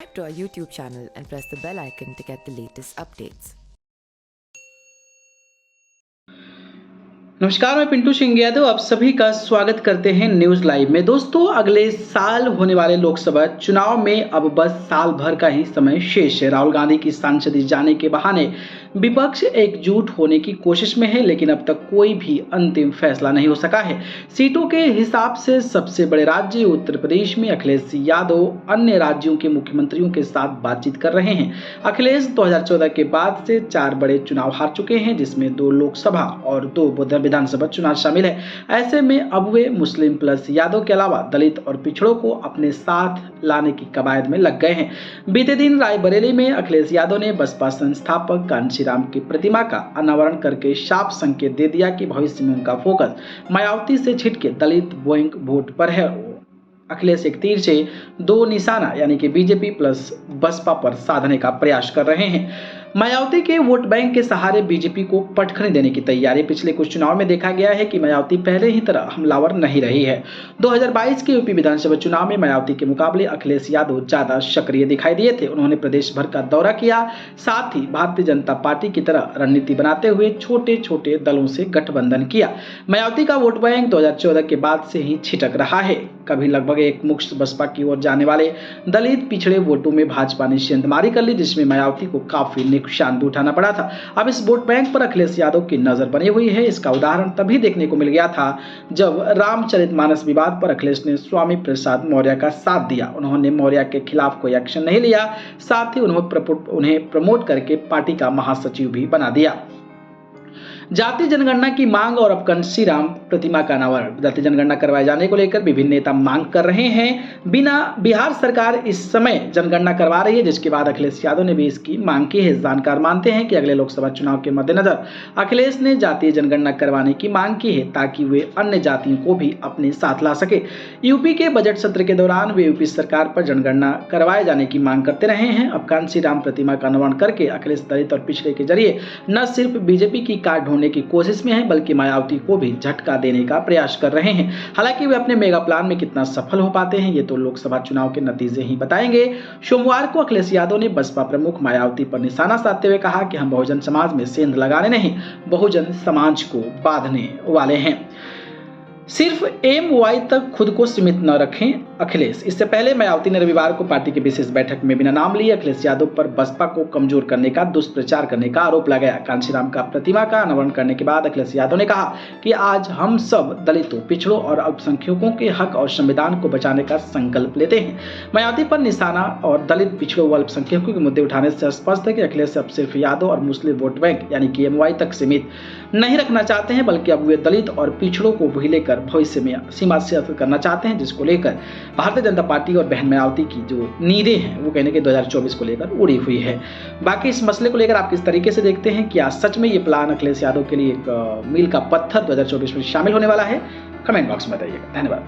Subscribe to our YouTube channel and press the bell icon to get the latest updates. नमस्कार, मैं पिंटू सिंह यादव आप सभी का स्वागत करते हैं न्यूज लाइव में। दोस्तों, अगले साल होने वाले लोकसभा चुनाव में अब बस साल भर का ही समय शेष है। राहुल गांधी की सांसदी जाने के बहाने विपक्ष एकजुट होने की कोशिश में है, लेकिन अब तक कोई भी अंतिम फैसला नहीं हो सका है। सीटों के हिसाब से सबसे बड़े राज्य उत्तर प्रदेश में अखिलेश यादव अन्य राज्यों के मुख्यमंत्रियों के साथ बातचीत कर रहे हैं। अखिलेश 2014 के बाद से 4 बड़े चुनाव हार चुके हैं, जिसमें 2 लोकसभा और 2 विधानसभा चुनाव शामिल है। ऐसे में अब वे मुस्लिम प्लस यादव के अलावा दलित और पिछड़ों को अपने साथ लाने की कवायद में लग गए हैं। बीते दिन रायबरेली में अखिलेश यादव ने बसपा संस्थापक कांशीराम की प्रतिमा का अनावरण करके साफ संकेत दे दिया कि भविष्य में उनका फोकस मायावती से छिटके दलित वोट पर है। अखिलेश एक तीर से 2 निशाना यानी कि बीजेपी प्लस बसपा पर साधने का प्रयास कर रहे हैं। मायावती के वोट बैंक के सहारे बीजेपी को पटखनी देने की तैयारी पिछले कुछ चुनाव में देखा गया है कि मायावती पहले ही तरह हमलावर नहीं रही है। 2022 के यूपी विधानसभा चुनाव में मायावती के मुकाबले अखिलेश यादव ज्यादा सक्रिय दिखाई दिए थे। उन्होंने प्रदेश भर का दौरा किया, साथ ही भारतीय जनता पार्टी की तरह रणनीति बनाते हुए छोटे छोटे दलों से गठबंधन किया। मायावती का वोट बैंक 2014 के बाद से ही छिटक रहा है। कभी लगभग एक मुश्त बसपा की ओर जाने वाले दलित पिछड़े वोटों में भाजपा ने सेंधमारी कर ली, जिसमें मायावती को काफी नुकसान भी उठाना पड़ा था। अब इस वोट बैंक पर अखिलेश यादव की नजर बनी हुई है। इसका उदाहरण तभी देखने को मिल गया था जब रामचरितमानस विवाद पर अखिलेश ने स्वामी प्रसाद मौर्य का साथ दिया। उन्होंने मौर्य के खिलाफ कोई एक्शन नहीं लिया, साथ ही उन्हें प्रमोट करके पार्टी का महासचिव भी बना दिया। जातीय जनगणना की मांग और अब कांशीराम प्रतिमा का अनावरण। जातीय जनगणना करवाए जाने को लेकर विभिन्न नेता मांग कर रहे हैं। बिहार सरकार इस समय जनगणना करवा रही है, जिसके बाद अखिलेश यादव ने भी इसकी मांग की है। जानकार मानते हैं कि अगले लोकसभा चुनाव के मद्देनजर अखिलेश ने जातीय जनगणना करवाने की मांग की है, ताकि वे अन्य जातियों को भी अपने साथ ला सके। यूपी के बजट सत्र के दौरान वे यूपी सरकार पर जनगणना करवाए जाने की मांग करते रहे हैं। अब कांशीराम प्रतिमा का अनावरण करके अखिलेश दलित और पिछड़े के जरिए न सिर्फ बीजेपी की काट ढूंढने की कोशिश में है, बल्कि मायावती को भी झटका देने का प्रयास कर रहे हैं। हालांकि वे अपने मेगा प्लान में कितना सफल हो पाते हैं, ये तो लोकसभा चुनाव के नतीजे ही बताएंगे। सोमवार को अखिलेश यादव ने बसपा प्रमुख मायावती पर निशाना साधते हुए कहा कि हम बहुजन समाज में सेंध लगाने नहीं, बहुजन समाज को बांधने वाले हैं। सिर्फ MY तक खुद को सीमित न रखें अखिलेश। इससे पहले मायावती ने रविवार को पार्टी की विशेष बैठक में बिना नाम लिए अखिलेश यादव पर बसपा को कमजोर करने का दुष्प्रचार करने का आरोप लगाया। कांशीराम का प्रतिमा का अनावरण करने के बाद अखिलेश यादव ने कहा कि आज हम सब दलितों, पिछड़ों और अल्पसंख्यकों के हक और संविधान को बचाने का संकल्प लेते हैं। मायावती पर निशाना और दलित, पिछड़ों व अल्पसंख्यकों के मुद्दे उठाने से स्पष्ट है कि अखिलेश अब सिर्फ यादव और मुस्लिम वोट बैंक यानी कि MY तक सीमित नहीं रखना चाहते हैं, बल्कि अब वे दलित और पिछड़ों को भी लेकर भविष्य में सीमा से करना चाहते हैं, जिसको लेकर भारतीय जनता पार्टी और बहन मायावती की जो नींदें हैं वो कहने के 2024 को लेकर उड़ी हुई है। बाकी इस मसले को लेकर आप किस तरीके से देखते हैं? क्या सच में ये प्लान अखिलेश यादव के लिए एक मील का पत्थर 2024 में शामिल होने वाला है? कमेंट बॉक्स में बताइएगा। धन्यवाद।